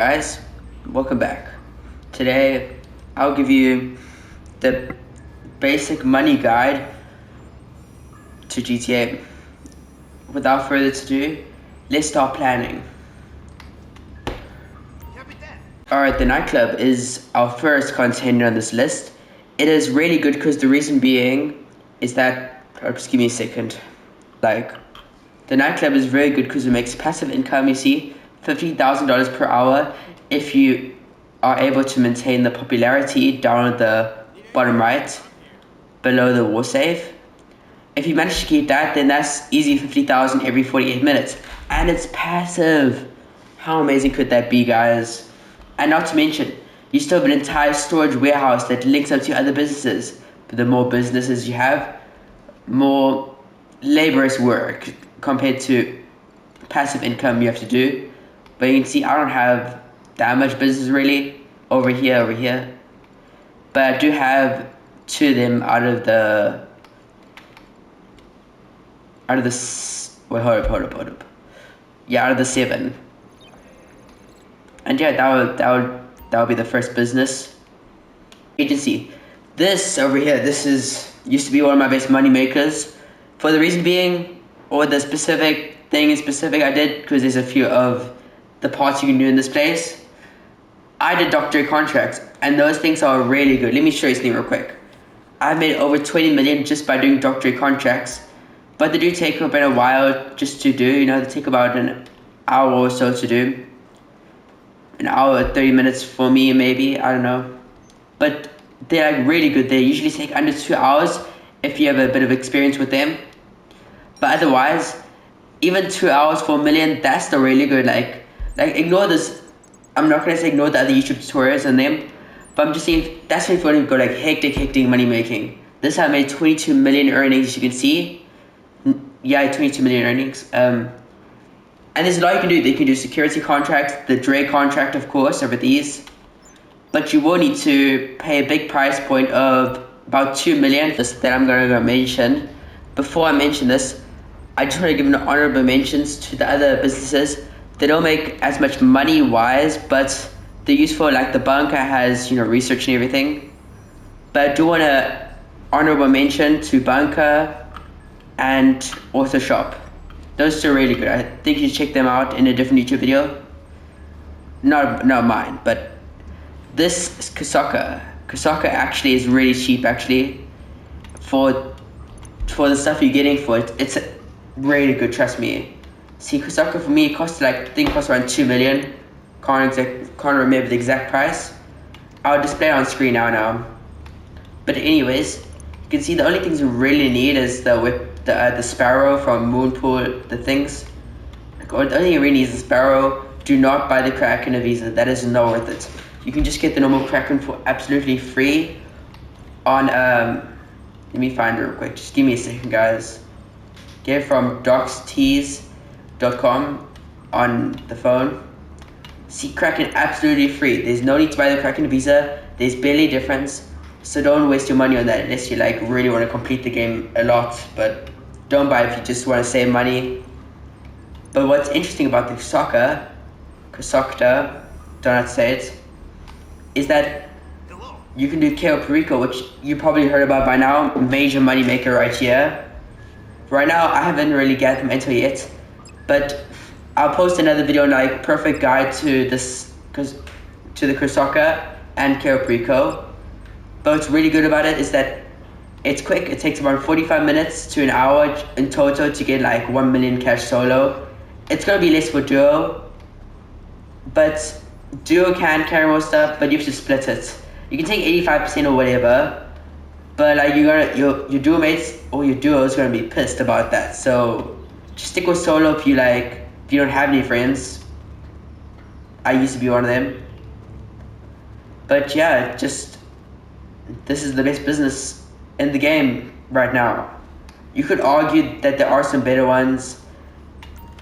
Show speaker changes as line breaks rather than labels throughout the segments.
Guys, welcome back. Today, I'll give you the basic money guide to GTA. Without further ado, let's start planning. Alright, the nightclub is our first contender on this list. It is really good because the reason being is that, just give me a second. The nightclub is very good because it makes passive income, you see, $50,000 per hour if you are able to maintain the popularity down at the bottom right, below the war save. If you manage to keep that, then that's easy 50,000 every 48 minutes. And it's passive. How amazing could that be, guys? And not to mention, you still have an entire storage warehouse that links up to other businesses. But the more businesses you have, more laborious work compared to passive income you have to do. But you can see I don't have that much business really over here. But I do have two of them out of the wait, hold up. Yeah, out of the 7. And yeah, that would be the first business. Agency. This over here, this used to be one of my best money makers. For the reason being, or the specific thing in specific I did, because there's a few of the parts you can do in this place. I did doctorate contracts, and those things are really good. Let me show you something real quick. I've made over 20 million just by doing doctorate contracts, but they do take about a while just to do. They take about an hour or so to do. An hour, 30 minutes for me, maybe, I don't know. But they're really good. They usually take under 2 hours if you have a bit of experience with them. But otherwise, even 2 hours for $1 million, that's still really good. Ignore this. I'm not gonna say ignore the other YouTube tutorials and them, but I'm just saying that's when you want to go hectic money making. This I made 22 million earnings, as you can see. Yeah, 22 million earnings. And there's a lot you can do. You can do security contracts, the Dre contract, of course, over these. But you will need to pay a big price point of about 2 million that I'm gonna mention. Before I mention this, I just want to give an honorable mentions to the other businesses. They don't make as much money wise, but they're useful. Like the bunker has, research and everything. But I do want to honorable mention to bunker and author shop. Those two are really good. I think you should check them out in a different YouTube video. Not mine, but this is Kosoka. Kosoka actually is really cheap actually. For the stuff you're getting for it, it's really good, trust me. See, Kosoka for me it cost around 2 million. Can't remember the exact price. I'll display it on screen now. But anyways, you can see the only things you really need is the sparrow from Moonpool, the things. The only thing you really need is the sparrow. Do not buy the Kraken of Visa. That is not worth it. You can just get the normal Kraken for absolutely free on let me find it real quick. Just give me a second, guys. Get it from doxtees.com on the phone. See, Kraken absolutely free. There's no need to buy the Kraken Visa. There's barely a difference. So don't waste your money on that unless you really want to complete the game a lot. But don't buy it if you just want to save money. But what's interesting about the Kosoka, don't have to say it, is that you can do Cayo Perico, which you probably heard about by now. Major money maker right here. Right now, I haven't really gathered momentum yet, but I'll post another video perfect guide to the Kosoka and Cayo Perico. But what's really good about it is that it's quick. It takes about 45 minutes to an hour in total to get 1 million cash solo. It's gonna be less for duo, but duo can carry more stuff, but you have to split it. You can take 85% or whatever, but your duo mates or your duo is gonna be pissed about that. So just stick with solo if you don't have any friends. I used to be one of them. But yeah, this is the best business in the game right now. You could argue that there are some better ones.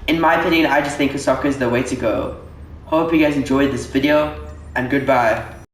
In my opinion, I just think Kosoka is the way to go. Hope you guys enjoyed this video, and goodbye.